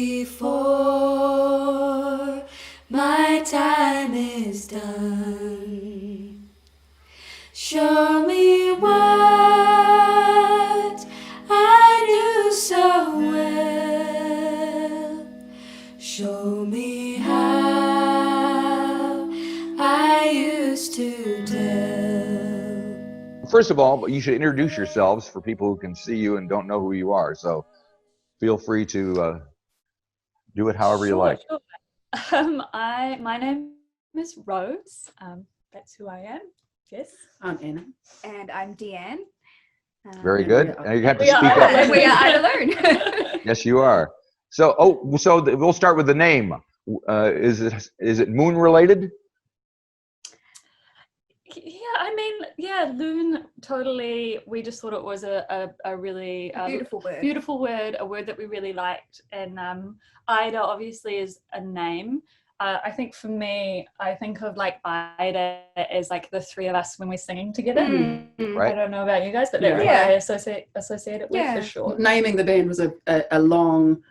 before my time is done. Show me what I knew so well. Show me how I used to tell. First of all, you should introduce yourselves for people who can see you and don't know who you are. So feel free to do it however you like. Sure. My name is Rose. That's who I am. Yes. I'm Anna. And I'm Deanne. Very good. Now you have to speak up. We are Ida Lune. Yes, you are. So, we'll start with the name. Is it moon related? Yeah, Lune, totally. We just thought it was a really beautiful word, a word that we really liked. And Ida obviously is a name. I think for me, I think of like Ida as like the three of us when we're singing together. Mm-hmm. Right. I don't know about you guys, but that's what I associate it with for sure. Naming the band was a long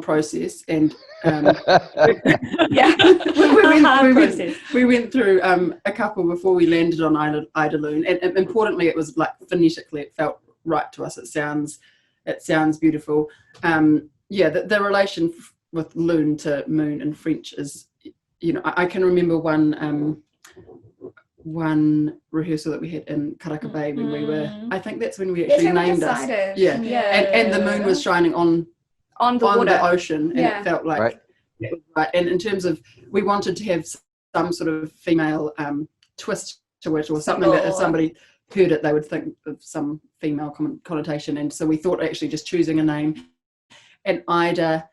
process, and we went through a couple before we landed on Ida Lune, and importantly, it was like phonetically, it felt right to us. It sounds beautiful. The relation with Lune to moon in French is, I can remember one rehearsal that we had in Karaka Bay when we were, I think that's when we actually named us. And the moon was shining on the ocean, and it felt like it was right. And in terms of, we wanted to have some sort of female twist to it, or something that if somebody heard it, they would think of some female connotation. And so we thought actually just choosing a name, and Ida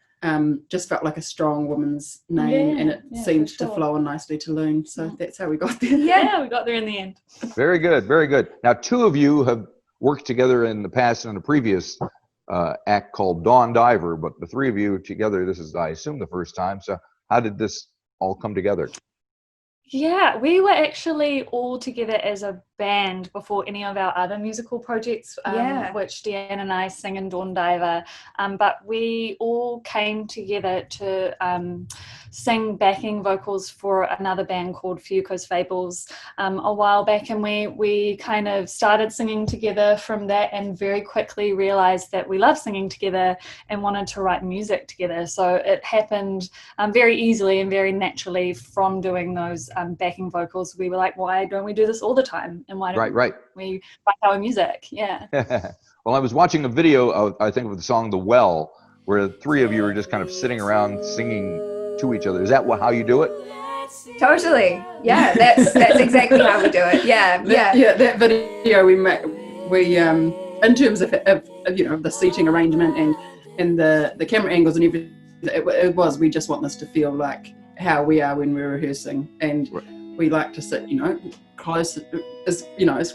just felt like a strong woman's name, and it seemed to flow on nicely to Lune. So that's how we got there. Yeah, we got there in the end. Very good, very good. Now, two of you have worked together in the past in a previous act called Dawn Diver, but the three of you together, this is, I assume, the first time. So how did this all come together? Yeah, we were actually all together as a band before any of our other musical projects, which Deanne and I sing in Dawn Diver. But we all came together to sing backing vocals for another band called Fuyuko's Fables a while back, and we kind of started singing together from that, and very quickly realized that we love singing together and wanted to write music together. So it happened very easily and very naturally from doing those backing vocals. We were like, why don't we do this all the time? And why don't we write our music? Yeah. Well, I was watching a video of, I think, of the song The Well, where the three of you were just kind of sitting around singing to each other. Is that how you do it? Totally. Yeah, that's exactly how we do it. Yeah. That video we in terms of the seating arrangement and the camera angles and everything, it was, we just want this to feel like how we are when we're rehearsing, and we like to sit close as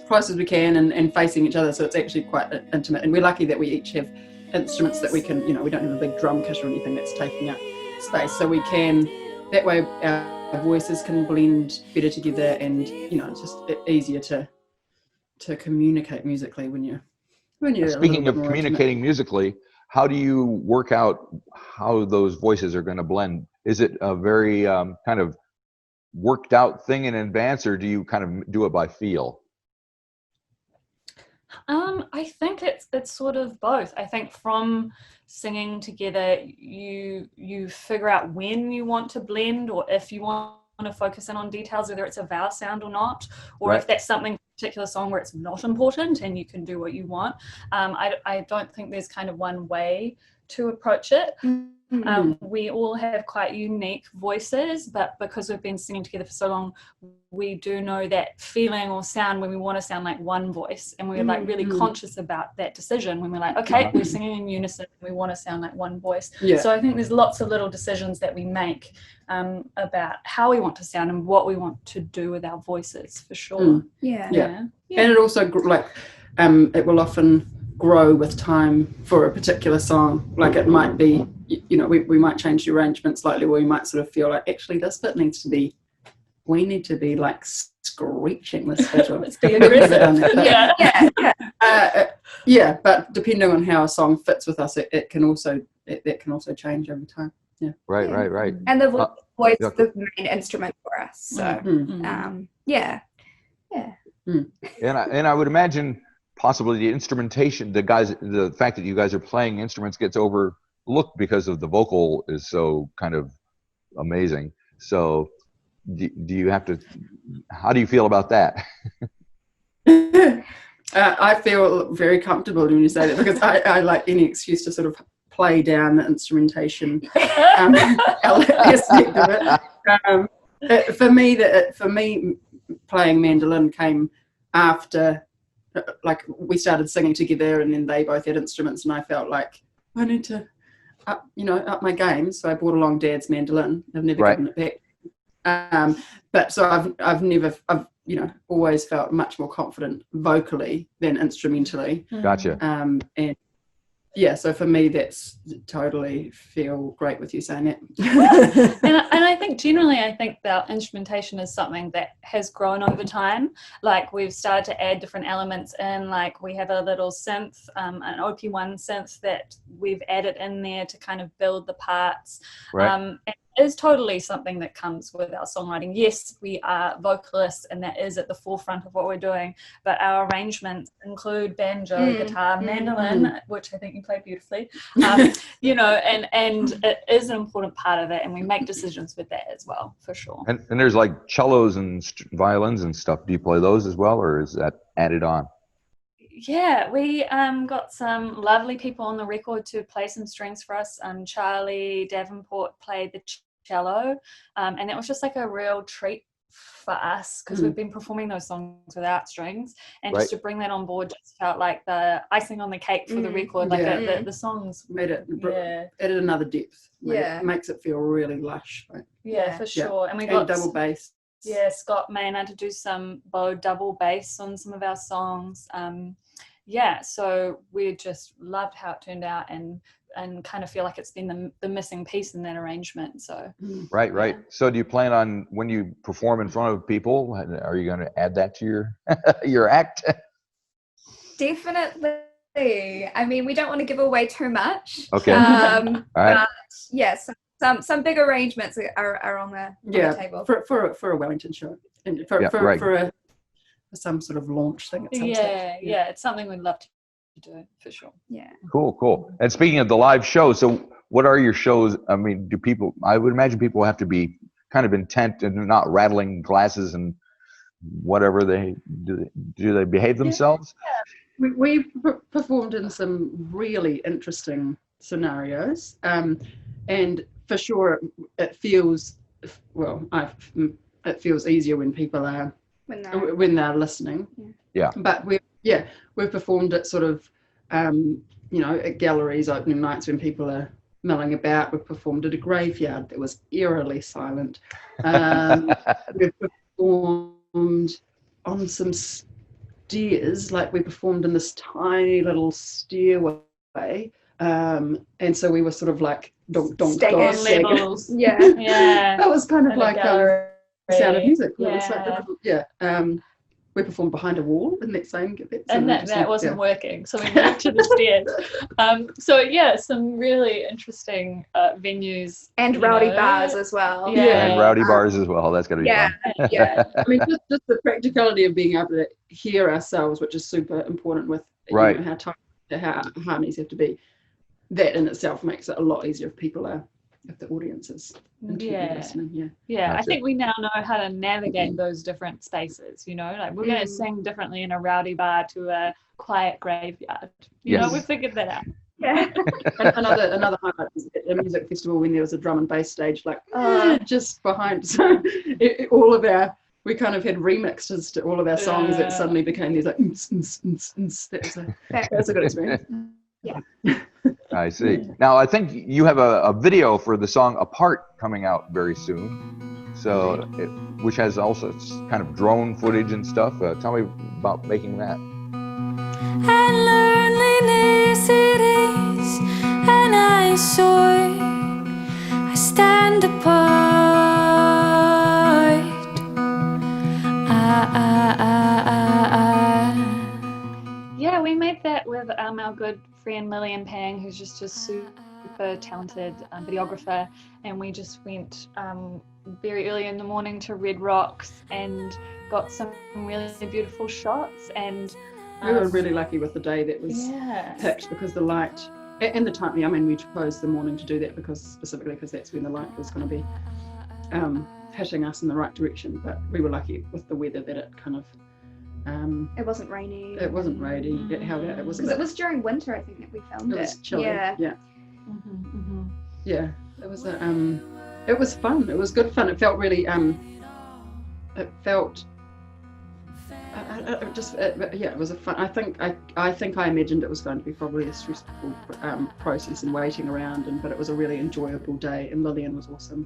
close as we can and facing each other, so it's actually quite intimate. And we're lucky that we each have instruments that we can, we don't have a big drum kit or anything that's taking up space, so we can, that way our voices can blend better together, and it's just easier to communicate musically when you're Speaking of communicating musically, how do you work out how those voices are going to blend? Is it a very kind of worked out thing in advance, or do you kind of do it by feel? I think it's sort of both. I think from singing together, you figure out when you want to blend, or if you want to focus in on details, whether it's a vowel sound or not, or if that's something particular song where it's not important and you can do what you want. I don't think there's kind of one way to approach it. We all have quite unique voices, but because we've been singing together for so long, we do know that feeling or sound when we want to sound like one voice, and we're like really conscious about that decision when we're like, okay, we're singing in unison, we want to sound like one voice. So I think there's lots of little decisions that we make about how we want to sound and what we want to do with our voices, for sure. And it also it will often grow with time for a particular song. Like it might be, we might change the arrangement slightly, or we might sort of feel like, actually this bit we need to be like screeching this bit. Let's be aggressive. Yeah, but depending on how a song fits with us, it can also change over time. Yeah. Right. And the voice yeah. is the main instrument for us. So yeah. And I would imagine possibly the instrumentation, the fact that you guys are playing instruments gets overlooked because of the vocal is so kind of amazing. So do you have to, how do you feel about that? I feel very comfortable when you say that, because I like any excuse to sort of play down the instrumentation aspect of it. For me, playing mandolin came after, like, we started singing together, and then they both had instruments, and I felt like I need to up my game. So I brought along Dad's mandolin. I've never given it back. But so I've always felt much more confident vocally than instrumentally. Gotcha. And yeah, so for me, that's totally feel great with you saying it. and I think generally, that instrumentation is something that has grown over time. Like, we've started to add different elements in, like we have a little synth, an OP1 synth that we've added in there to kind of build the parts. Right. It is totally something that comes with our songwriting. Yes, we are vocalists, and that is at the forefront of what we're doing, but our arrangements include banjo, guitar, mandolin, which I think you play beautifully, and it is an important part of it, and we make decisions with that as well, for sure. And there's like cellos and violins and stuff. Do you play those as well, or is that added on? Yeah, we got some lovely people on the record to play some strings for us. Charlie Davenport played the cello, and it was just like a real treat for us, because we've been performing those songs without strings, and just to bring that on board just felt like the icing on the cake for the record. Like the songs made it added another depth. It makes it feel really lush. Right? For sure. And we got got double bass. Yeah, Scott Maynard to do some bow double bass on some of our songs. So we just loved how it turned out, and kind of feel like it's been the missing piece in that arrangement. So right. So do you plan on, when you perform in front of people, are you going to add that to your your act? Definitely. I mean, we don't want to give away too much. Okay. All right. But yes, some big arrangements are on the table for a Wellington show, and for some sort of launch thing at some stage. It's something we'd love to do, for sure. Cool. And speaking of the live show, so what are your shows? I mean, I would imagine people have to be kind of intent and not rattling glasses and whatever they do. Do they behave themselves? We performed in some really interesting scenarios, and for sure it feels easier when people are when they're listening. But we've performed at sort of at galleries, opening nights when people are milling about. We've performed at a graveyard that was eerily silent. We've performed on some stairs, like we performed in this tiny little stairway, and so we were sort of like donk levels. That was kind of like Sound of Music. We performed behind a wall in that same and that wasn't working, so we moved to the stairs. Some really interesting venues, and rowdy bars as well. And rowdy bars as well. That's gonna be fun. I mean, just the practicality of being able to hear ourselves, which is super important with how tight how harmonies have to be. That in itself makes it a lot easier if people are, if the audience is listening. I think we now know how to navigate those different spaces. Like, we're going to sing differently in a rowdy bar to a quiet graveyard. We figured that out. Another highlight was at a music festival when there was a drum and bass stage, like just behind. So we kind of had remixes to all of our songs that suddenly became these like that was a good experience. I see. Now, I think you have a video for the song Apart coming out very soon, which has also kind of drone footage and stuff. Tell me about making that. And loneliness it is, and I soar, I stand apart. Yeah, we made that with who's just a super talented videographer, and we just went very early in the morning to Red Rocks and got some really beautiful shots. And we were really lucky with the day that was picked, because the light and the time. I mean, we chose the morning to do that specifically because that's when the light was going to be hitting us in the right direction. But we were lucky with the weather that it kind of. It wasn't rainy. It wasn't rainy. It held out. It was because it was during winter, I think, that we filmed it. It was chilly. Yeah. Mm-hmm. Yeah. It was it was fun. It was good fun. It felt really it felt it was a fun. I think I imagined it was going to be probably a stressful process and waiting around, but it was a really enjoyable day, and Lillian was awesome.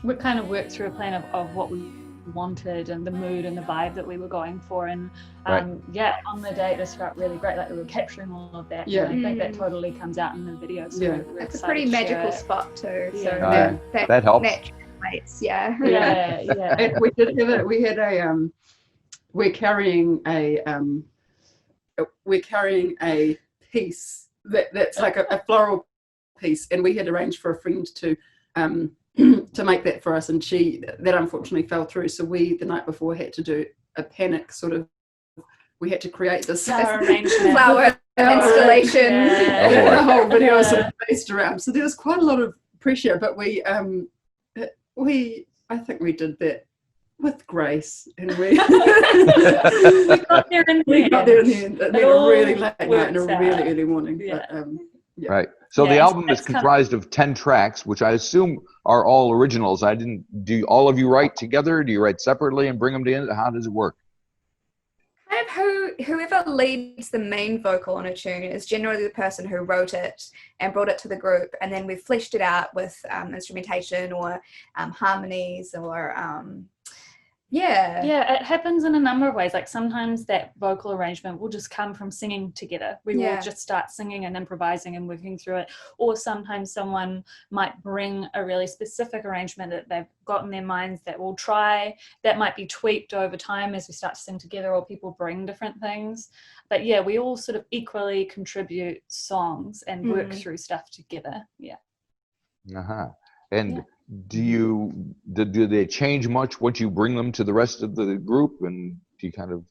We kind of worked through a plan of what we wanted and the mood and the vibe that we were going for, and on the day it just felt really great, like we were capturing all of that. And I think that totally comes out in the video, so we're it's a pretty magical spot too, so that helps. And we did have we're carrying a piece that's like a floral piece, and we had arranged for a friend to to make that for us, and that unfortunately fell through, so we the night before had to do a panic sort of, we had to create this flower installation. The whole video was sort of based around, so there was quite a lot of pressure, but I think we did that with grace, and we got there in the end. It made a really late night and a really early morning. Right. So the album is comprised of 10 tracks, which I assume are all originals. Do all of you write together? Do you write separately and bring them to? How does it work? Kind of whoever leads the main vocal on a tune is generally the person who wrote it and brought it to the group, and then we've fleshed it out with instrumentation or harmonies or it happens in a number of ways. Like sometimes that vocal arrangement will just come from singing together. We will just start singing and improvising and working through it, or sometimes someone might bring a really specific arrangement that they've got in their minds that we'll try, that might be tweaked over time as we start to sing together, or people bring different things. But we all sort of equally contribute songs and work through stuff together. And do they change much once you bring them to the rest of the group, and do you kind of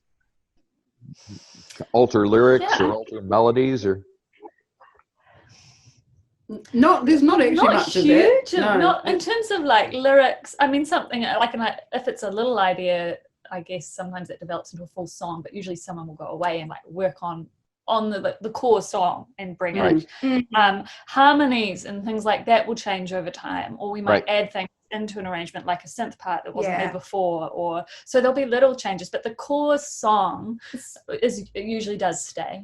alter lyrics or alter melodies, or there's not actually much huge, of that. Not in terms of like lyrics. I mean, something like if it's a little idea, I guess sometimes it develops into a full song, but usually someone will go away and like work on the core song and bring it. Harmonies and things like that will change over time, or we might add things into an arrangement, like a synth part that wasn't there before, or so there'll be little changes, but the core song usually does stay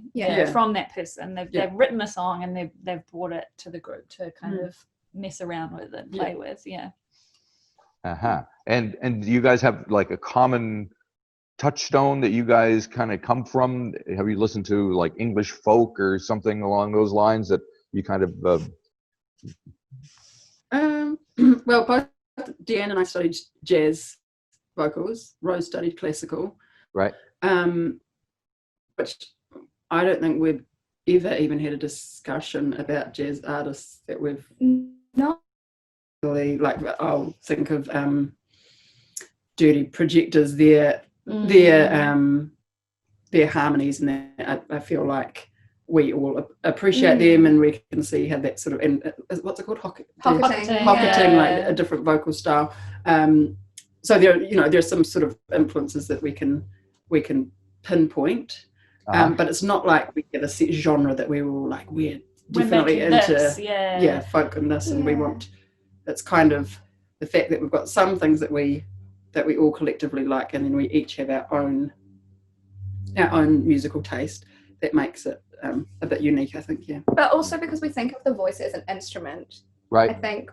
from that person. They've written a song and they've brought it to the group to kind of mess around with and play with. And do you guys have like a common touchstone that you guys kind of come from? Have you listened to like English folk or something along those lines that you kind of well, both Deanne and I studied jazz vocals. Rose studied classical, right? Which I don't think we've ever even had a discussion about jazz artists that we've not really, like, I'll think of Dirty Projectors, their harmonies, and I feel like we all appreciate them, and we can see how that sort of, and what's it called, pocketing, like a different vocal style. So there's some sort of influences that we can pinpoint, but it's not like we have a set genre that we're all like, we're definitely into folk and this, and we want. It's kind of the fact that we've got some things that we all collectively like, and then we each have our own musical taste that makes it a bit unique, I think. But also because we think of the voice as an instrument, right? I think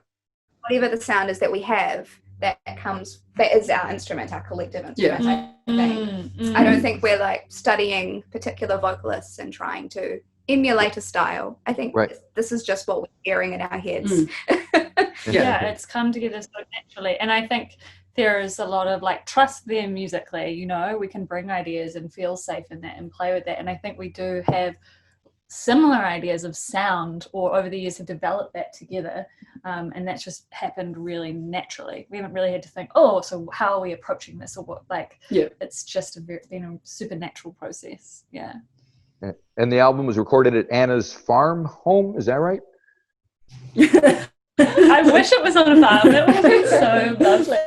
whatever the sound is that we have, that is our instrument, our collective instrument. I don't think we're like studying particular vocalists and trying to emulate a style. I think this is just what we're hearing in our heads. It's come together so naturally, and I think there is a lot of like trust there musically. We can bring ideas and feel safe in that and play with that, and I think we do have similar ideas of sound, or over the years have developed that together, and that's just happened really naturally. We haven't really had to think, oh, so how are we approaching this, or what, like, it's just been a supernatural process. Yeah. And the album was recorded at Anna's farm home, is that right? I wish it was on a farm. That would be so lovely.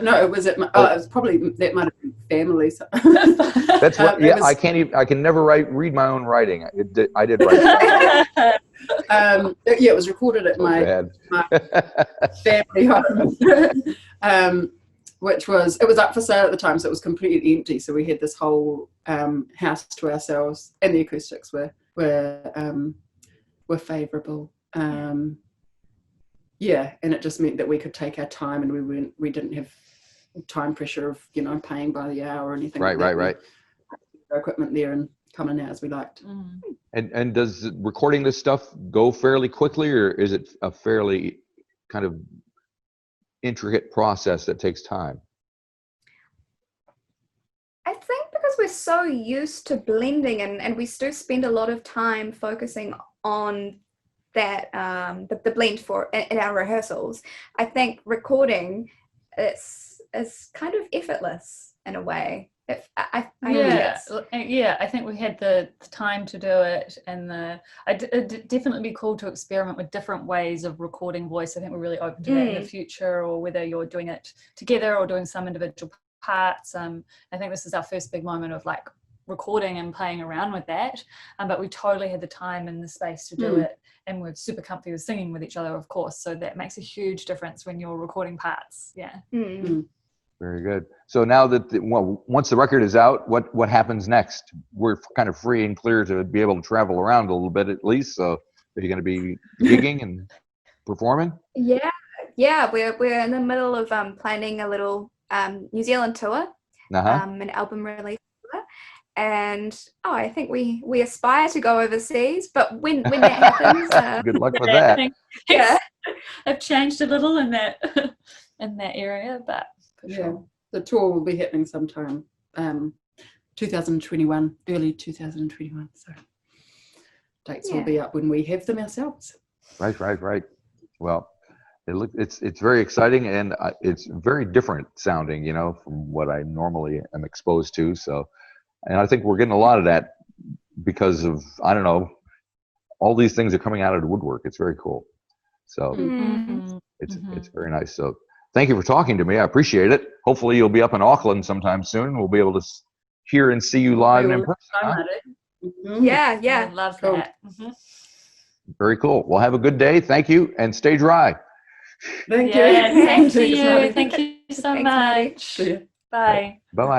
No, it was at my, it was probably, that might have been family. So. That's what. Yeah, I can't even. I can never read my own writing. I did write. Yeah, it was recorded at my family home, which was, it was up for sale at the time, so it was completely empty. So we had this whole house to ourselves, and the acoustics were favourable. Yeah, and it just meant that we could take our time, and we didn't have time pressure of, you know, paying by the hour or anything. Right. Our equipment there and come in as we liked. And does recording this stuff go fairly quickly, or is it a fairly kind of intricate process that takes time? I think because we're so used to blending, and we still spend a lot of time focusing on that, the blend in our rehearsals. I think recording is kind of effortless in a way. I think we had the time to do it, and it'd definitely be cool to experiment with different ways of recording voice. I think we're really open to that in the future, or whether you're doing it together or doing some individual parts. I think this is our first big moment of like recording and playing around with that, but we totally had the time and the space to do it, and we're super comfy with singing with each other, of course, so that makes a huge difference when you're recording parts. Very good. So now that once the record is out, what happens next? We're kind of free and clear to be able to travel around a little bit at least. So are you going to be gigging and performing? Yeah, we're in the middle of planning a little New Zealand tour, an album release tour, and I think we aspire to go overseas, but when that happens, good luck with that. Yeah, I've changed a little in that area, but for sure. The tour will be happening sometime 2021, early 2021. So dates will be up when we have them ourselves. Right. Well, it's very exciting, and it's very different sounding, you know, from what I normally am exposed to. So, and I think we're getting a lot of that because of, I don't know, all these things are coming out of the woodwork. It's very cool. So it's very nice. So thank you for talking to me. I appreciate it. Hopefully you'll be up in Auckland sometime soon. We'll be able to hear and see you live and in person. Huh? Yeah. I love that. Very cool. Well, have a good day. Thank you, and stay dry. Thank you. Thank you. Thank you so much. See you. Bye. Bye-bye.